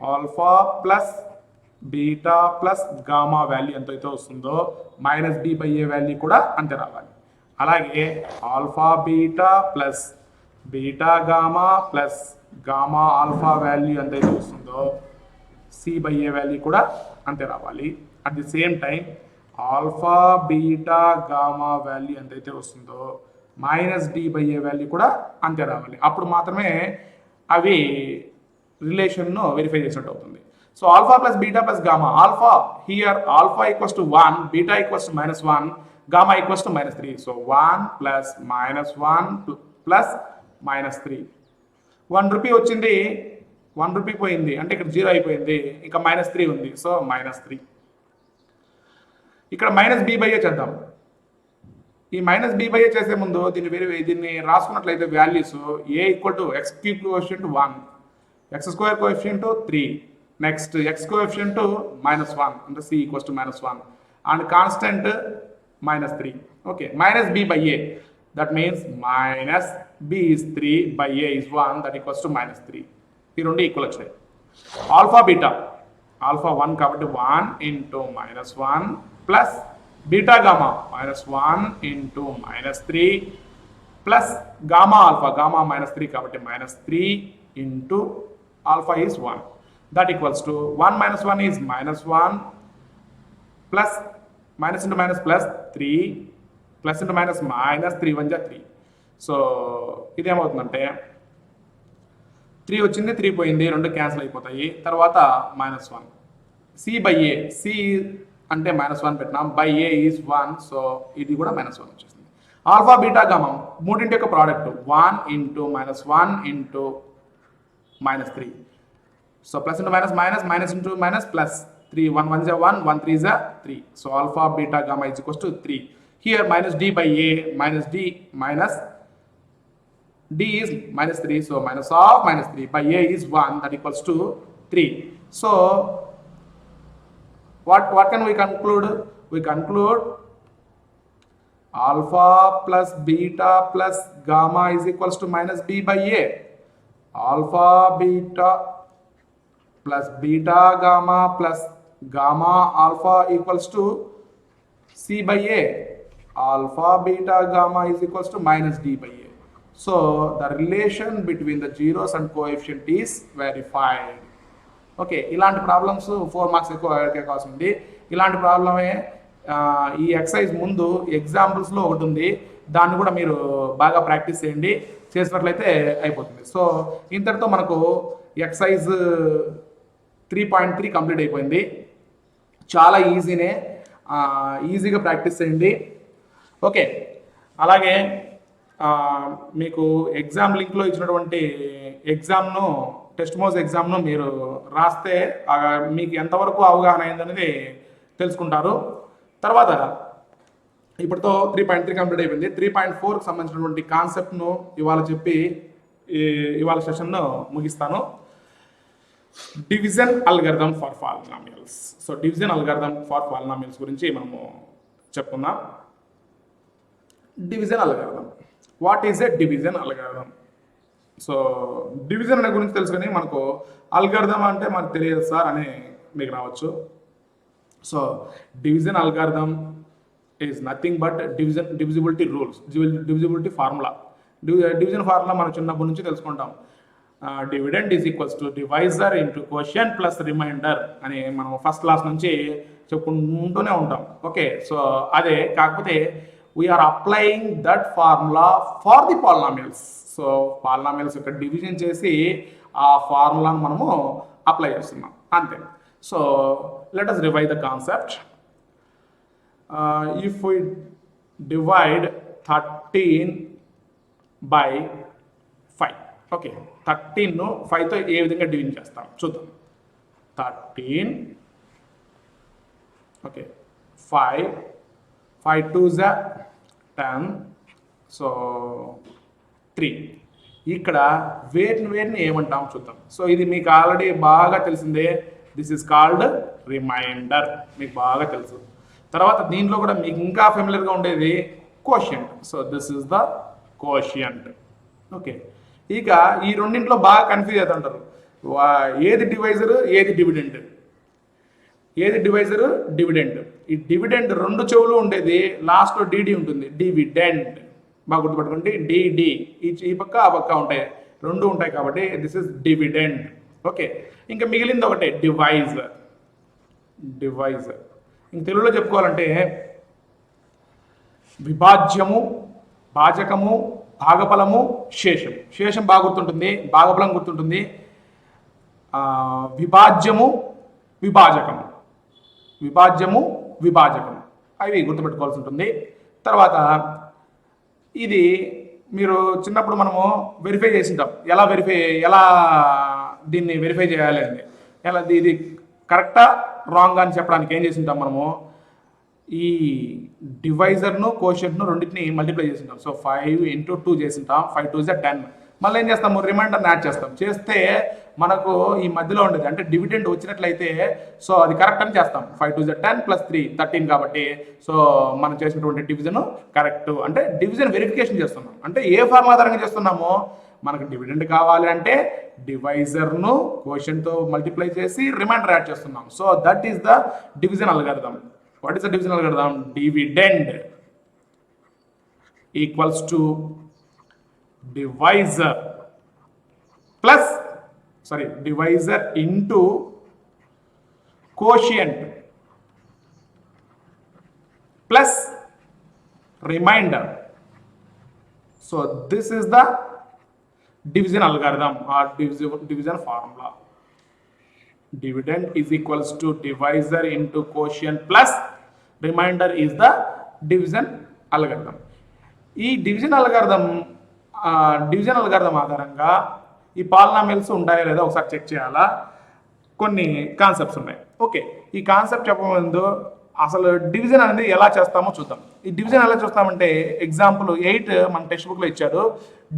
Alpha plus beta plus gamma value ఎంతైతే వస్తుందో minus D by A value కూడా అంతే రావాలి. అలాగే alpha beta plus beta gamma plus gamma alpha value ఎంతైతే వస్తుందో సి బై ఏ వాల్యూ కూడా అంతే రావాలి. At the same time alpha beta gamma value ఎంతైతే వస్తుందో minus D by A value కూడా అంతే రావాలి. అప్పుడు మాత్రమే అవి రిలేషన్ను వెరిఫై చేసినట్టు అవుతుంది. So alpha plus beta plus gamma, alpha here alpha equals to 1, beta equals to -1, gamma equals to -3. So 1 plus -1 plus -3. 1 rupee వచ్చింది, 1 రూపీ పోయింది అంటే ఇక్కడ 0 అయిపోయింది, ఇంకా -3 ఉంది. సో -3. ఇక్కడ మైనస్ బి బై ఏ చేద్దాం. ఈ మైనస్ బి బై ఏ చేసే ముందు దీన్ని రాసుకున్నట్లయితే values a equal to x cube coefficient 1, x square coefficient 3, next x coefficient -1 అంటే c equals to -1 and constant -3. Okay, minus B by a that means minus b is 3 by a is 1 that equals to -3. ఈ రెండు ఈక్వల్ వచ్చాయి. ఆల్ఫా బీటా, ఆల్ఫా 1 కాబట్టి 1 into -1 plus beta gamma -1 into -3 plus gamma alpha, gamma -3 కాబట్టి -3 into alpha is 1 that equals to 1 - 1 is -1 plus minus into minus plus 3 plus into minus -3 1 జా 3. సో ఇదేమవుతుందంటే 3 వచ్చింది, 3 పోయింది, రెండు క్యాన్సిల్ అయిపోతాయి. తర్వాత -1 సి బై ఏ, సి అంటే -1 పెట్టినాం, బై ఏ ఈజ్ 1. సో ఇది కూడా -1 వచ్చేసింది. ఆల్ఫా బీటా గామా మూడింటి యొక్క product 1 into -1 into -3. So plus into minus into minus plus 3 1 1 జా 1 1 3 జా 3. So alpha beta gamma is equals to 3. Here minus D by A minus D minus d is -3, so minus of -3 by a is 1 that equals to 3. So what can we conclude? We conclude alpha plus beta plus gamma is equals to minus b by a. Alpha beta plus beta gamma plus gamma alpha equals to c by a. Alpha beta gamma is equals to minus d by a. So the relation between the zeros and coefficient is verified. Okay, ఇలాంటి ప్రాబ్లమ్స్ 4 మార్క్స్ ఎక్కువ కావాల్సి ఉంది. ఇలాంటి ప్రాబ్లమే ఈ ఎక్సర్సైజ్ ముందు ఎగ్జాంపుల్స్లో ఒకటి ఉంది, దాన్ని కూడా మీరు బాగా ప్రాక్టీస్ చేయండి, చేసినట్లయితే అయిపోతుంది. సో ఇంతటితో మనకు ఎక్సర్సైజ్ 3.3 కంప్లీట్ అయిపోయింది. చాలా ఈజీనే, ఈజీగా ప్రాక్టీస్ చేయండి. ఓకే, అలాగే మీకు ఎగ్జామ్ లింక్లో ఇచ్చినటువంటి ఎగ్జామ్ను, టెస్ట్ మోస్ ఎగ్జామ్ను మీరు రాస్తే మీకు ఎంతవరకు అవగాహన అయిందనేది తెలుసుకుంటారు. తర్వాత ఇప్పటితో 3.3 కంప్లీట్ అయిపోయింది. 3.4కి సంబంధించినటువంటి కాన్సెప్ట్ను ఇవాళ చెప్పి ఇవాళ సెషన్ను ముగిస్తాను. Division algorithm for polynomials. So division algorithm for polynomials గురించి మనము చెప్పుకుందాం. Division algorithm, what is a division algorithm? So division అనే గురించి తెలుసుకొని మనకు అల్గారిథం అంటే మనకు తెలియదు సార్ అని మీకు రావచ్చు. So division algorithm is nothing but divisibility rules, divisibility formula. Division formula మనం చిన్నప్పటి నుంచి తెలుసుకుంటాం. Dividend is equals to divisor into quotient plus remainder అని మనం ఫస్ట్ క్లాస్ నుంచి చెప్పుకుంటూనే ఉంటాం. ఓకే, సో అదే కాకపోతే we are applying that formula for the polynomials. So polynomials యొక్క డివిజన్ చేసి ఆ ఫార్ములాను మనము అప్లై చేస్తున్నాం అంతే. So let us revise the concept. If we divide 13 by 5, okay, 13ను 5తో ఏ విధంగా డివిజన్ చేస్తాం చూద్దాం. 13, ఓకే, 5 2s 10, సో 3. ఇక్కడ వేటిని ఏమంటాం చూద్దాం. సో ఇది మీకు ఆల్రెడీ బాగా తెలిసిందే, దిస్ ఈజ్ కాల్డ్ రిమైండర్, మీకు బాగా తెలుసు. తర్వాత దీంట్లో కూడా మీకు ఇంకా ఫెమిలియర్గా ఉండేది quotient. So this is the quotient. Okay, ఇక ఈ రెండింటిలో బాగా కన్ఫ్యూజ్ అవుతుంటారు, ఏది డివైజర్ ఏది డివిడెంట్. ఏది డివైజర్? డివిడెండ్. ఈ డివిడెండ్ రెండు చెవులు ఉండేది, లాస్ట్లో డిడి ఉంటుంది, డివిడెండ్. బాగా గుర్తుపెట్టుకోండి, డిడి ఈ పక్క ఆ పక్క ఉంటాయి, రెండు ఉంటాయి కాబట్టి దిస్ ఇస్ డివిడెండ్. ఓకే, ఇంకా మిగిలింది ఒకటే డివైజర్. డివైజర్ ఇంక తెలుగులో చెప్పుకోవాలంటే విభాజ్యము, భాజకము, భాగఫలము, శేషం. శేషం బాగా గుర్తుంటుంది, భాగఫలం గుర్తుంటుంది, విభాజ్యము, విభాజకము, విభాజ్యము, విభాజకము, అవి గుర్తుపెట్టుకోవాల్సి ఉంటుంది. తర్వాత ఇది మీరు చిన్నప్పుడు మనము వెరిఫై చేసింటాం, ఎలా దీన్ని వెరిఫై చేయాలి అని. ఎలా ఇది కరెక్టా రాంగ్ అని చెప్పడానికి ఏం చేసింటాం మనము, ఈ డివైజర్ను కోషెంట్ను రెండింటిని మల్టిప్లై చేసింటాం. సో 5 × 2 చేసింటాం, 5 2 = 10. మళ్ళీ ఏం చేస్తాము, రిమైండర్ని యాడ్ చేస్తాం. చేస్తే మనకు ఈ మధ్యలో ఉండేది అంటే డివిడెండ్ వచ్చినట్లయితే సో అది కరెక్ట్ అని చేస్తాం. 5 2 = 10 + 3 13 కాబట్టి సో మనం చేసినటువంటి డివిజన్ కరెక్ట్. అంటే డివిజన్ వెరిఫికేషన్ చేస్తున్నాం. అంటే ఏ ఫార్ములా ఆధారంగా చేస్తున్నామో, మనకు డివిడెండ్ కావాలి అంటే డివైజర్ను కోషెంట్తో మల్టిప్లై చేసి రిమైండర్ యాడ్ చేస్తున్నాం. So that is the division algorithm. What is the division algorithm? Dividend equals to divisor into quotient plus remainder. So this is the division algorithm or division formula. Dividend is equals to divisor into quotient plus remainder is the division algorithm. ఈ డివిజన్ అల్గారిథం ఆధారంగా ఈ పాలినామియల్స్ ఉంటాయా లేదా ఒకసారి చెక్ చేయాలా. కొన్ని కాన్సెప్ట్స్ ఉన్నాయి. ఓకే, ఈ కాన్సెప్ట్ చెప్పముందు అసలు డివిజన్ అనేది ఎలా చేస్తామో చూద్దాం. ఈ డివిజన్ ఎలా చూస్తామంటే ఎగ్జాంపుల్ 8 మన టెక్స్ట్ బుక్లో ఇచ్చాడు.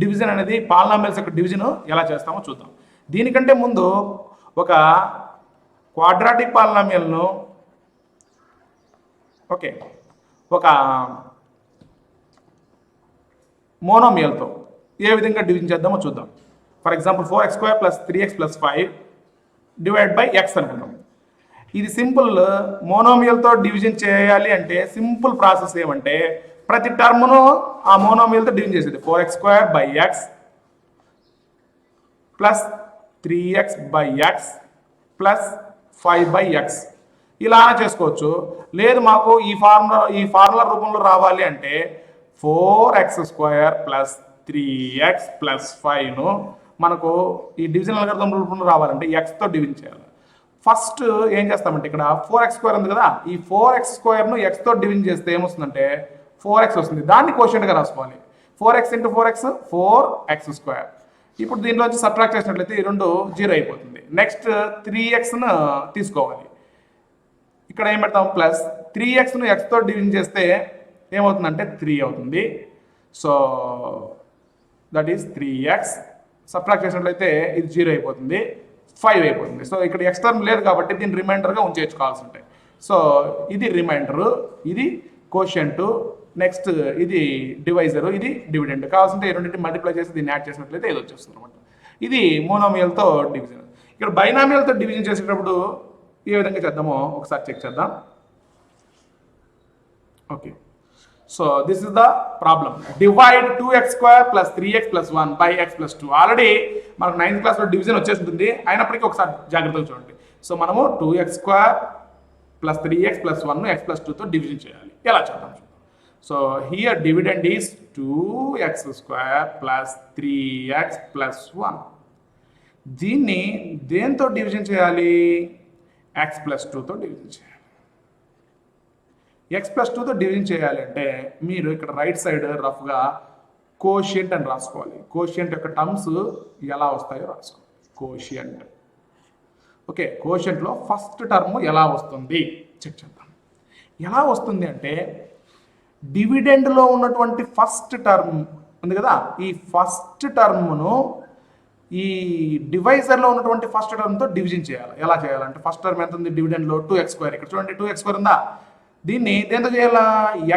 డివిజన్ అనేది పాలినామియల్స్ యొక్క డివిజన్ ఎలా చేస్తామో చూద్దాం. దీనికంటే ముందు ఒక క్వాడ్రాటిక్ పాలినామియల్ను ఒక మోనోమియల్తో ఏ విధంగా డివిజన్ చేద్దామో చూద్దాం. For example 4x² + 3x + 5 divide by x అనుకుందాం. ఇది సింపుల్. మోనోమియల్తో డివిజన్ చేయాలి అంటే సింపుల్ ప్రాసెస్ ఏమంటే ప్రతి టర్మ్ను ఆ మోనోమియల్తో డివిజన్ చేసేది. 4x² / x plus 3x / x plus 5/x ఇలా చేసుకోవచ్చు. లేదు మాకు ఈ ఫార్ములా రూపంలో రావాలి అంటే 4x² + 3x + 5ను మనకు ఈ డివిజన్ అల్గారిథం రూపంలో రావాలంటే xతో డివిజన్ చేయాలి. ఫస్ట్ ఏం చేస్తామంటే ఇక్కడ 4x² ఉంది కదా, ఈ 4x² xతో డివిజన్ చేస్తే ఏమొస్తుందంటే 4x వస్తుంది. దాన్ని కోషెంట్గా రాసుకోవాలి. 4x × 4x 4x². ఇప్పుడు దీంట్లోంచి సబ్ట్రాక్ట్ చేసినట్లయితే ఈ రెండు 0 అయిపోతుంది. నెక్స్ట్ 3xను తీసుకోవాలి. ఇక్కడ ఏం పెడతాం, ప్లస్ 3xను xతో డివిజన్ చేస్తే ఏమవుతుందంటే 3 అవుతుంది. So that is 3x. Subtract చేసినట్లయితే ఇది 0 అయిపోతుంది, 5 అయిపోతుంది. సో ఇక్కడ x టర్మ్ లేదు కాబట్టి దీన్ని రిమైండర్గా ఉంచేసుకోవాల్సి ఉంటాయి. సో ఇది రిమైండరు, ఇది కోషెంట్, నెక్స్ట్ ఇది డివైజరు, ఇది డివిడెండ్. కావాల్సింటే ఈ రెండింటిని మల్టిప్లై చేసి దీన్ని యాడ్ చేసినట్లయితే ఇది వచ్చేస్తుంది అనమాట. ఇది మోనోమియల్తో డివిజన్. ఇక్కడ బైనామియల్తో డివిజన్ చేసేటప్పుడు ఏ విధంగా చేద్దామో ఒకసారి చెక్ చేద్దాం. Okay, so this is the problem. Divide 2x² + 3x + 1 / x + 2. Already మనకు 9th క్లాస్లో డివిజన్ వచ్చేసి ఉంటుంది, అయినప్పటికీ ఒకసారి జాగ్రత్తగా చూడండి. సో మనము 2x² + 3x + 1ను x + 2తో డివిజన్ చేయాలి. ఎలా చేద్దాం? So here dividend is 2x² + 3x + 1. దీన్ని దేంతో డివిజన్ చేయాలి? x + 2తో డివిజన్ చేయాలి. x + 2తో డివిజన్ చేయాలి అంటే మీరు ఇక్కడ రైట్ సైడ్ రఫ్గా కోషియంట్ అని రాసుకోవాలి. కోషియంట్ యొక్క టర్మ్స్ ఎలా వస్తాయో రాసుకోవాలి. కోషియంట్. ఓకే, కోషియంట్లో ఫస్ట్ టర్మ్ ఎలా వస్తుంది చెక్ చేద్దాం. ఎలా వస్తుంది అంటే డివిడెండ్లో ఉన్నటువంటి ఫస్ట్ టర్మ్ ఉంది కదా, ఈ ఫస్ట్ టర్మ్ను ఈ డివైజర్లో ఉన్నటువంటి ఫస్ట్ టర్మ్తో డివిజన్ చేయాలి. ఎలా చేయాలంటే ఫస్ట్ టర్మ్ ఎంత ఉంది డివిడెండ్లో? 2x². ఇక్కడ చూడండి 2x² ఉందా, దీన్ని దేంతో చేయాలా?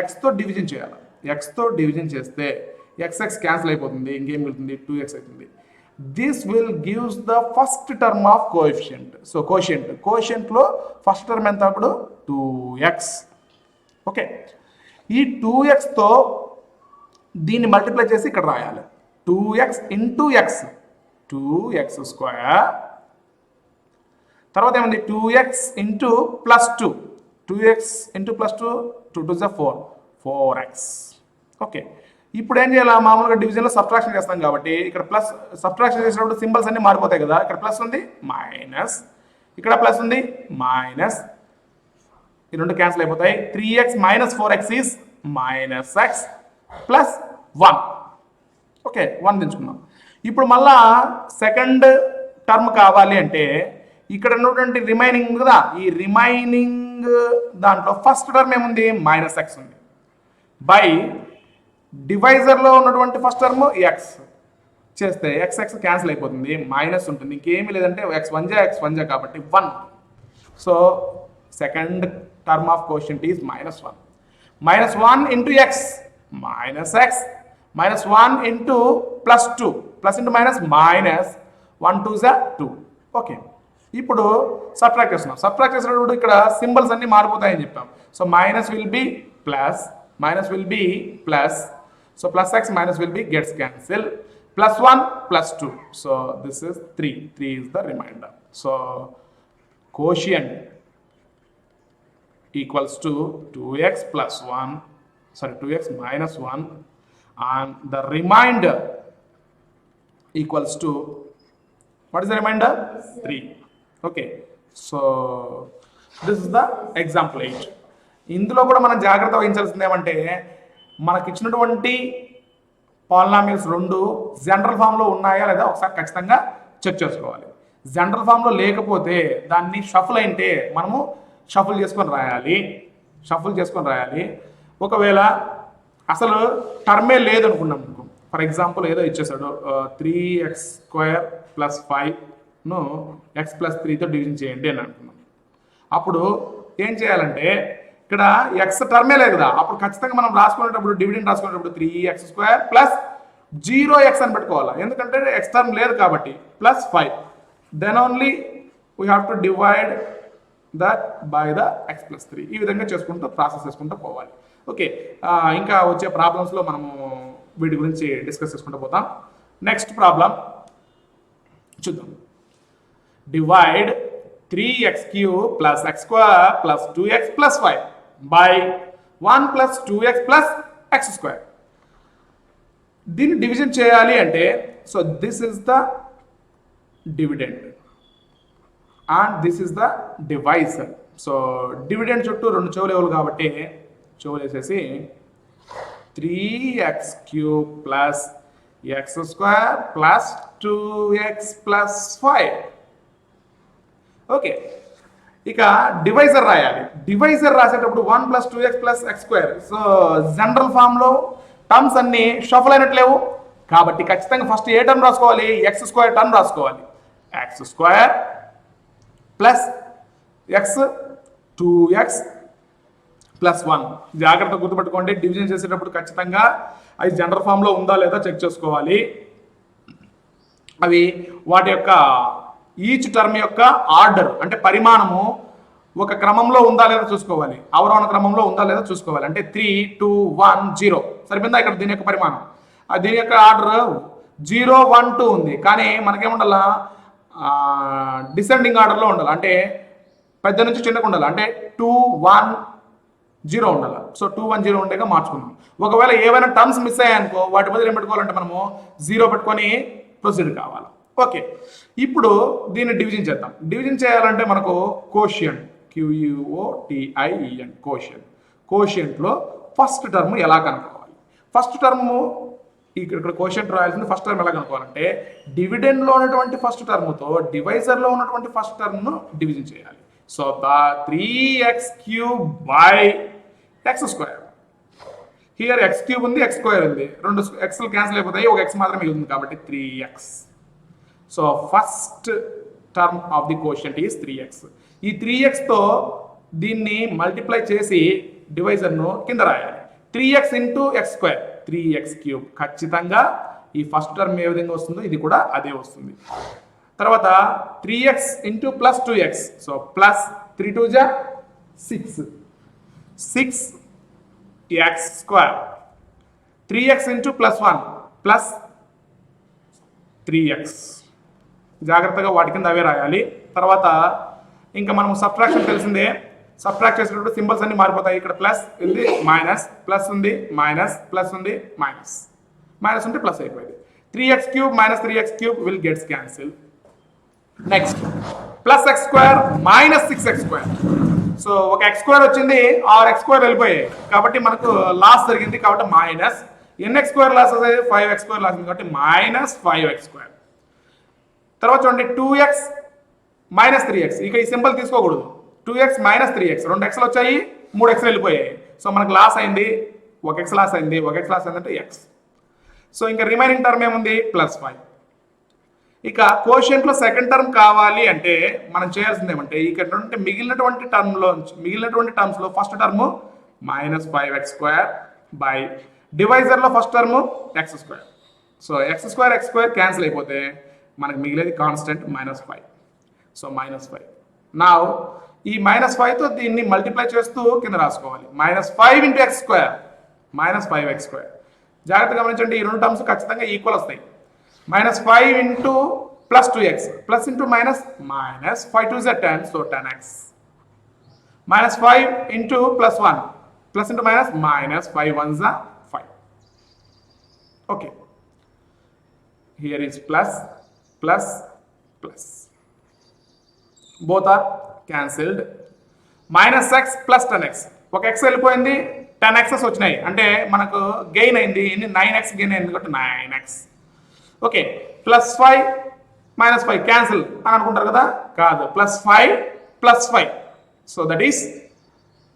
xతో డివిజన్ చేయాలి. xతో డివిజన్ చేస్తే x క్యాన్సిల్ అయిపోతుంది, ఇంకేం మిగులుతుంది? 2x అవుతుంది. This will gives the first term of coefficient. So కోఎఫిషియంట్లో ఫస్ట్ టర్మ్ ఎంత అప్పుడు 2x. ఓకే, ఈ 2xతో దీన్ని మల్టిప్లై చేసి ఇక్కడ రాయాలి. 2x into X 2x². తర్వాత ఏముంది 2x into +2 2x into +2 2 2 4 4x. Okay, ఇప్పుడు ఏం చేయాలి? మామూలుగా డివిజన్లో సబ్ట్రాక్షన్ చేస్తాం కాబట్టి ఇక్కడ ప్లస్ సబ్ట్రాక్షన్ చేసినప్పుడు సింబల్స్ అన్ని మారిపోతాయి కదా. ఇక్కడ ప్లస్ ఉంది మైనస్, ఇక్కడ ప్లస్ ఉంది మైనస్, ఈ రెండు క్యాన్సిల్ అయిపోతాయి. 3x - 4x is -x plus 1. Okay, 1 తెచ్చుకున్నాం. ఇప్పుడు మళ్ళా సెకండ్ టర్మ్ కావాలి అంటే ఇక్కడ ఉన్నటువంటి రిమైనింగ్ కదా, ఈ రిమైనింగ్ దాంట్లో ఫస్ట్ టర్మ్ ఏముంది? -x ఉంది. బై డివైజర్లో ఉన్నటువంటి ఫస్ట్ టర్మ్ x చేస్తే x క్యాన్సిల్ అయిపోతుంది, మైనస్ ఉంటుంది, ఇంకేమీ లేదంటే x 1 కాబట్టి 1. So second term of quotient is -1. -1 into x -x -1 into +2 plus into minus minus 1 2 2. Okay, ఇప్పుడు సబ్ట్రాక్ట్ చేస్తున్నాం. సబ్ట్రాక్ట్ చేసినప్పుడు ఇక్కడ సింబల్స్ అన్ని మారిపోతాయని చెప్పాం. So minus will be plus, minus will be plus, so +x minus will be gets cancelled, +1 +2. So this is 3 is the remainder. So quotient equals to 2x minus 1 and the remainder equals to, what is the remainder? 3. Okay, so this is the example 8. ఇందులో కూడా మనం జాగ్రత్త వహించాల్సింది ఏమంటే మనకి ఇచ్చినటువంటి పాలినామియల్స్ రెండు జనరల్ ఫామ్లో ఉన్నాయా లేదా ఒకసారి ఖచ్చితంగా చెక్ చేసుకోవాలి. జనరల్ ఫామ్లో లేకపోతే దాన్ని షఫుల్ అయితే మనము షఫుల్ చేసుకొని రాయాలి. ఒకవేళ అసలు టర్మే లేదనుకున్నాం, ఫర్ ఎగ్జాంపుల్ ఏదో ఇచ్చేసాడు 3x² + 5ను x + 3తో డివిజన్ చేయండి అని అనుకున్నాం. అప్పుడు ఏం చేయాలంటే ఇక్కడ x టర్మే లేదు కదా, అప్పుడు ఖచ్చితంగా మనం రాసుకునేటప్పుడు డివిడెండ్ రాసుకునేటప్పుడు 3x² + 0x అని పెట్టుకోవాలి. ఎందుకంటే x టర్మ్ లేదు కాబట్టి +5. Then only we have to divide that by the x + 3. ఈ విధంగా చేసుకుంటూ ప్రాసెస్ చేసుకుంటూ పోవాలి. ఓకే, ఇంకా వచ్చే ప్రాబ్లమ్స్లో మనము వీటి గురించి డిస్కస్ చేసుకుంటూ పోతాం. నెక్స్ట్ ప్రాబ్లం చూద్దాం. Divide 3x³ + x² + 2x + 5 by 1 + 2x + x². దీన్ని డివిజన్ చేయాలి అంటే so this is the dividend and this is the divisor. So dividend చుట్టూ రెండు చెవులు ఇవ్వాలి కాబట్టి చెవులు వేసేసి 3x³ + x² + 2x + 5. ఓకే, ఇక డివైజర్ రాయాలి. డివైజర్ రాసేటప్పుడు 1 + 2x + x². సో జనరల్ ఫామ్లో టర్మ్స్ అన్ని షఫల్ అయినట్లేవు కాబట్టి ఖచ్చితంగా ఫస్ట్ ఏ టర్మ్ రాసుకోవాలి? x² టర్మ్ రాసుకోవాలి. x² + x 2x + 1. జాగ్రత్త గుర్తుపెట్టుకోండి, డివిజన్ చేసేటప్పుడు ఖచ్చితంగా అది జనరల్ ఫామ్లో ఉందా లేదా చెక్ చేసుకోవాలి. అవి వాటి యొక్క ఈచ్ టర్మ్ యొక్క ఆర్డర్ అంటే పరిమాణము ఒక క్రమంలో ఉందా లేదా చూసుకోవాలి, అవరోహణ క్రమంలో ఉందా లేదా చూసుకోవాలి. అంటే 3 2 1 0 సరిపోయిందా? ఇక్కడ దీని యొక్క పరిమాణం, దీని యొక్క ఆర్డర్ 0 1 2 ఉంది, కానీ మనకేముండాలా డిసెండింగ్ ఆర్డర్లో ఉండాలి. అంటే పెద్ద నుంచి చిన్నగా ఉండాలి. అంటే 2 1 0 ఉండాలి. సో 2 1 0 ఉండేగా మార్చుకున్నాం. ఒకవేళ ఏవైనా టర్మ్స్ మిస్ అయ్యాయనుకో వాటి బదులు ఏం పెట్టుకోవాలంటే మనము 0 పెట్టుకొని ప్రొసీడ్ కావాలి. ఓకే, ఇప్పుడు దీన్ని డివిజన్ చేద్దాం. డివిజన్ చేయాలంటే మనకు కోషియంట్ QUOTIEN కోషియంట్లో ఫస్ట్ టర్మ్ ఎలా కనుక్కోవాలి? ఫస్ట్ టర్మ్ ఇక్కడ కోషియంట్ రాయాల్సింది ఫస్ట్ టర్మ్ ఎలా కనుక్కోవాలంటే డివిడెండ్లో ఉన్నటువంటి ఫస్ట్ టర్మ్తో డివైజర్లో ఉన్నటువంటి ఫస్ట్ టర్మ్ను డివిజన్ చేయాలి. So the 3x³ / x². Here x³ ఉంది, x² ఉంది, రెండు xలు క్యాన్సిల్ అయిపోతాయి, ఒక x మాత్రమే మిగులుతుంది కాబట్టి 3x. So first term of the quotient is 3x. ఈ 3xతో దీన్ని మల్టిప్లై చేసి డివైజర్ను కింద రాయాలి. 3x ఇంటూ x² 3x³ ఖచ్చితంగా ఈ ఫస్ట్ టర్మ్ ఏ విధంగా వస్తుందో ఇది కూడా అదే వస్తుంది. తర్వాత 3x into plus 2x, so plus 3 2 జా 6, 6x square, 3x into plus 1 plus 3x, జాగ్రత్తగా వాటి కింద అవే రాయాలి. తర్వాత ఇంకా మనం సబ్ట్రాక్షన్ తెలిసిందే, సబ్ట్రాక్ట్ చేసేటప్పుడు సింబల్స్ అన్ని మారిపోతాయి. ఇక్కడ ప్లస్ ఉంది, మైనస్, ప్లస్ ఉంది, మైనస్, ప్లస్ ఉంది, మైనస్, మైనస్ ఉంటే ప్లస్ అయిపోయింది. 3x cube minus 3x cube will gets cancel. Next plus x square minus 6x square, so ఒక x స్క్వేర్ వచ్చింది, 6x స్క్వేర్ వెళ్ళిపోయాయి కాబట్టి మనకు లాస్ జరిగింది, కాబట్టి మైనస్ nx స్క్వేర్ లాస్ అయ్యేది 5x స్క్వేర్ లాస్ కాబట్టి మైనస్ 5x స్క్వేర్. తర్వాత చూడండి 2x మైనస్ 3x, ఇక ఈ సింబల్ తీసుకోకూడదు. 2x మైనస్ 3x, 2 xలు వచ్చాయి, 3 xలు వెళ్ళిపోయాయి, సో మనకు లాస్ అయింది, 1x లాస్ అయింది, 1x లాస్ అయిందంటే x. సో ఇంకా రిమైనింగ్ టర్మ్ ఏముంది, ప్లస్ 5. ఇక కోషియంట్లో సెకండ్ టర్మ్ కావాలి అంటే మనం చేయాల్సింది ఏమంటే ఇక్కడ మిగిలినటువంటి టర్మ్స్లో first term minus 5x square by డివైజర్లో first term x square. So x square cancel అయిపోతే మనకు మిగిలేది కాన్స్టెంట్ -5. సో -5. నా ఈ -5తో దీన్ని మల్టిప్లై చేస్తూ కింద రాసుకోవాలి. -5 into x square -5x square. జాగ్రత్తగా గమనించండి, ఈ రెండు టర్మ్స్ ఖచ్చితంగా ఈక్వల్ వస్తాయి. -5 into plus 2x plus into minus minus 5 2 is 10, so 10x. -5 into plus 1 plus into minus minus 5 1s are 5. Okay, here is plus plus plus, both are cancelled. -x plus 10x, ఒక x వెళ్ళిపోయింది, 10x's వచ్చినాయి అంటే మనకు గెయిన్ అయింది, 9x గెయిన్ అయింది కాబట్టి 9x. ఓకే, +5 -5 క్యాన్సిల్ అని అనుకుంటారు కదా, కాదు, +5 +5, so that is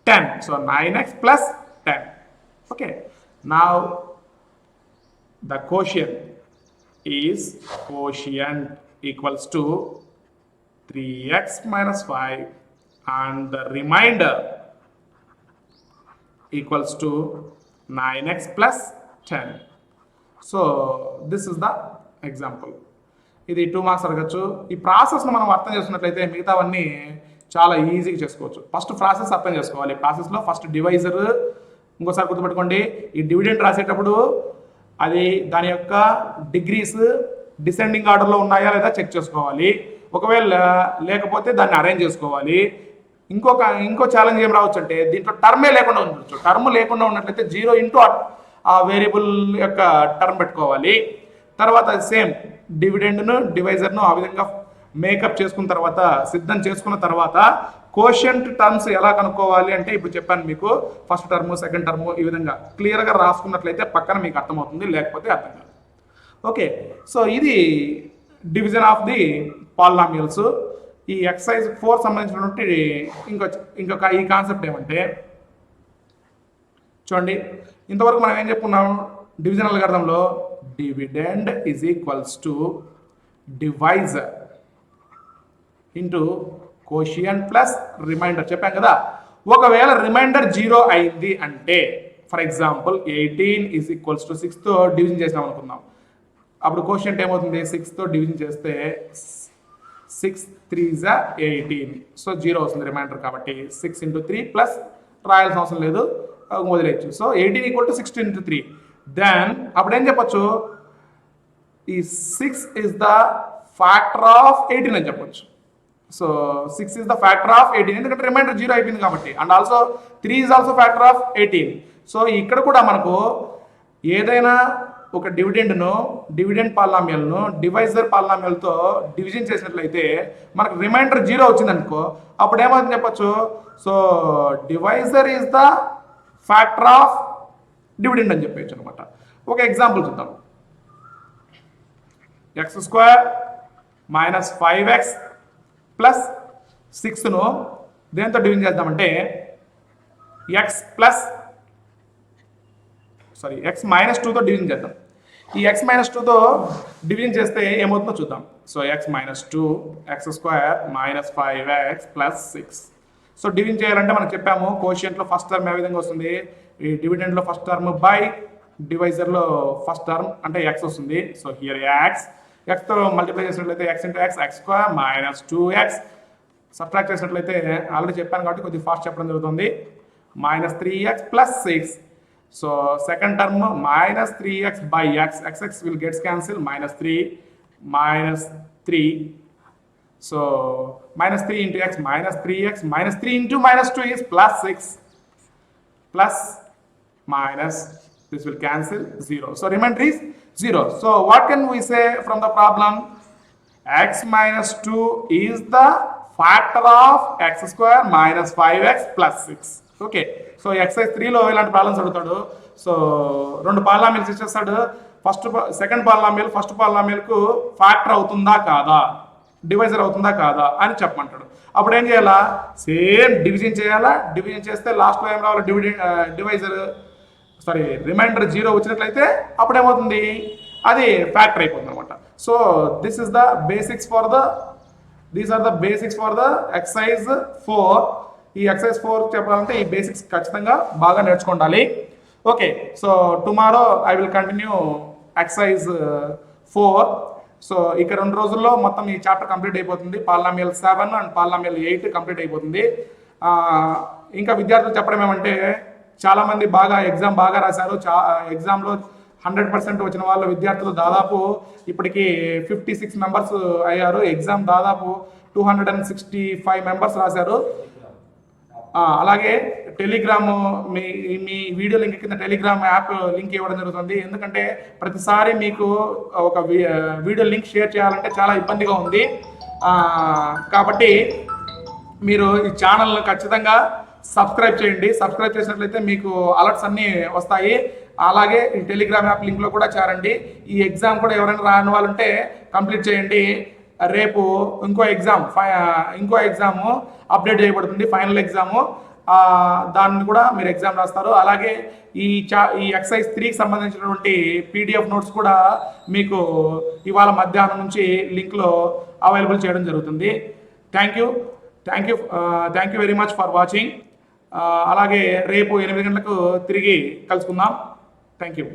10, so 9x + 10. Okay, now the quotient equals to 3x minus 5 and the remainder equals to 9x plus 10. So this is the example. ఇది 2 మార్క్స్ అడగచ్చు. ఈ ప్రాసెస్ను మనం అర్థం చేసుకున్నట్లయితే మిగతావన్నీ చాలా ఈజీగా చేసుకోవచ్చు. ఫస్ట్ ప్రాసెస్ అర్థం చేసుకోవాలి. ప్రాసెస్లో ఫస్ట్ డివైజర్, ఇంకోసారి గుర్తుపెట్టుకోండి, ఈ డివిడెండ్ రాసేటప్పుడు అది దాని యొక్క డిగ్రీస్ డిసెండింగ్ ఆర్డర్లో ఉన్నాయా లేదా చెక్ చేసుకోవాలి. ఒకవేళ లేకపోతే దాన్ని అరేంజ్ చేసుకోవాలి. ఇంకో ఛాలెంజ్ ఏం రావచ్చు అంటే దీంట్లో టర్మే లేకుండా ఉండొచ్చు. టర్మ్ లేకుండా ఉన్నట్లయితే 0 ఇంటూ ఆ వేరియబుల్ యొక్క టర్మ్ పెట్టుకోవాలి. తర్వాత సేమ్ డివిడెండ్ను డివైజర్ను ఆ విధంగా మేకప్ చేసుకున్న తర్వాత, సిద్ధం చేసుకున్న తర్వాత కోషియంట్ టర్మ్స్ ఎలా కనుక్కోవాలి అంటే ఇప్పుడు చెప్పాను మీకు. ఫస్ట్ టర్మ్, సెకండ్ టర్మ్, ఈ విధంగా క్లియర్గా రాసుకున్నట్లయితే పక్కన మీకు అర్థమవుతుంది, లేకపోతే అర్థం కాదు. ఓకే, సో ఇది డివిజన్ ఆఫ్ ది పాలినామియల్స్. ఈ ఎక్సర్సైజ్ 4 సంబంధించినటువంటి ఇంకొక ఈ కాన్సెప్ట్ ఏమంటే చూడండి, ఇంతవరకు మనం ఏం చెప్పుకున్నాం, డివిజన్ అల్గారిథంలో dividend is equals to divisor into quotient plus remainder చెప్పాం కదా. ఒకవేళ రిమైండర్ 0 అయింది అంటే, for example 18 is equals to 6తో డివిజన్ చేసినాం అనుకుందాం. అప్పుడు కోషియంట్ ఏమవుతుంది, 6తో డివిజన్ చేస్తే 6 3s are 18, సో 0 వస్తుంది రిమైండర్. కాబట్టి 6 ఇంటూ 3 ప్లస్ రాయాల్సిన అవసరం లేదు, వదిలేయచ్చు. So 18 equal to 16 into 3. Then అప్పుడు ఏం చెప్పచ్చు, ఈ 6 ఇస్ ద ఫ్యాక్టర్ ఆఫ్ 18 అని చెప్పొచ్చు. So 6 is the factor of 18, ఎందుకంటే రిమైండర్ 0 అయిపోయింది కాబట్టి. And also 3 is also factor of 18. So ఇక్కడ కూడా మనకు ఏదైనా ఒక డివిడెండ్ పాలినామియల్ను డివైజర్ పాలినామియల్తో డివిజన్ చేసినట్లయితే మనకు రిమైండర్ 0 వచ్చింది అనుకో, అప్పుడు ఏమవుతుంది చెప్పచ్చు, so divisor is the factor of dividend అని చెప్పచ్చు అనమాట. ఒక ఎగ్జాంపుల్ చూద్దాం. x² మైనస్ 5x ప్లస్ 6ను దేంతో డివిజన్ చేద్దామంటే x మైనస్ 2తో డివిజన్ చేద్దాం. ఈ x మైనస్ 2తో డివిజన్ చేస్తే ఏమవుతుందో చూద్దాం. So x minus 2 x² minus 5x plus 6. So division చేయాలంటే మనం చెప్పాము, కోషియంట్లో ఫస్ట్ టర్మ్ ఏ విధంగా వస్తుంది, ఈ డివిడెండ్లో ఫస్ట్ టర్మ్ బై డివైజర్లో ఫస్ట్ టర్మ్ అంటే ఎక్స్ వస్తుంది. సో హియర్ ఎక్స్తో మల్టిప్లై చేసినట్లయితే x into X square minus 2x. Subtract చేసినట్లయితే ఆల్రెడీ చెప్పాను కాబట్టి కొద్దిగా ఫాస్ట్ చెప్పడం జరుగుతుంది. Minus 3x plus 6. So second term minus 3x by x. X will gets cancel. Minus 3. So minus 3 into x minus 3x minus 3 into minus 2 is plus 6 plus minus this will cancel 0. So remainder is 0. So what can we say from the problem? X minus 2 is the factor of x square minus 5x plus 6. Okay. So exercise 3 లో ఇలాంటి ప్రాబ్లమ్స్ అడుగుతాడు. సో రెండు పాలినామియల్స్ ఇచ్చేస్తాడు. సెకండ్ పాలినామియల్ ఫస్ట్ పాలినామియల్కు ఫ్యాక్టర్ అవుతుందా కాదా, డివైజర్ అవుతుందా కాదా అని చెప్పమంటాడు. అప్పుడు ఏం చేయాలా? సేమ్ డివిజన్ చేయాలా. డివిజన్ చేస్తే లాస్ట్లో ఏం రావాలి? రిమైండర్ 0 వచ్చినట్లయితే అప్పుడు ఏమవుతుంది? అది ఫ్యాక్టర్ అయిపోతుంది అనమాట. So these are the basics for the exercise 4. ఈ ఎక్సైజ్ 4 చెప్పాలంటే ఈ బేసిక్స్ ఖచ్చితంగా బాగా నేర్చుకోండి. Okay, so tomorrow I will continue exercise 4. So ఇక 2 రోజుల్లో మొత్తం ఈ చాప్టర్ కంప్లీట్ అయిపోతుంది. పాలినామియల్ 7 అండ్ పాలినామియల్ 8 కంప్లీట్ అయిపోతుంది. ఇంకా విద్యార్థులు చెప్పడం ఏమంటే, చాలామంది ఎగ్జామ్ బాగా రాశారు. ఎగ్జామ్లో 100% వచ్చిన వాళ్ళ విద్యార్థులు దాదాపు ఇప్పటికి 56 మెంబర్స్ అయ్యారు. ఎగ్జామ్ దాదాపు 265 మెంబర్స్ రాశారు. అలాగే టెలిగ్రామ్ మీ వీడియో లింక్ కింద టెలిగ్రామ్ యాప్ లింక్ ఇవ్వడం జరుగుతుంది. ఎందుకంటే ప్రతిసారి మీకు ఒక వీడియో లింక్ షేర్ చేయాలంటే చాలా ఇబ్బందిగా ఉంది. కాబట్టి మీరు ఈ ఛానల్ని ఖచ్చితంగా సబ్స్క్రైబ్ చేయండి. సబ్స్క్రైబ్ చేసినట్లయితే మీకు అలర్ట్స్ అన్నీ వస్తాయి. అలాగే ఈ టెలిగ్రామ్ యాప్ లింక్లో కూడా చేరండి. ఈ ఎగ్జామ్ కూడా ఎవరైనా రాని వాళ్ళు ఉంటే కంప్లీట్ చేయండి. రేపు ఇంకో ఎగ్జాము అప్డేట్ చేయబడుతుంది, ఫైనల్ ఎగ్జాము. దాన్ని కూడా మీరు ఎగ్జామ్ రాస్తారు. అలాగే ఈ ఎక్సైజ్ 3కి సంబంధించినటువంటి పీడిఎఫ్ నోట్స్ కూడా మీకు ఇవాళ మధ్యాహ్నం నుంచి లింక్లో అవైలబుల్ చేయడం జరుగుతుంది. Thank you very much for watching. అలాగే రేపు 8 గంటలకు తిరిగి కలుసుకుందాం. Thank you.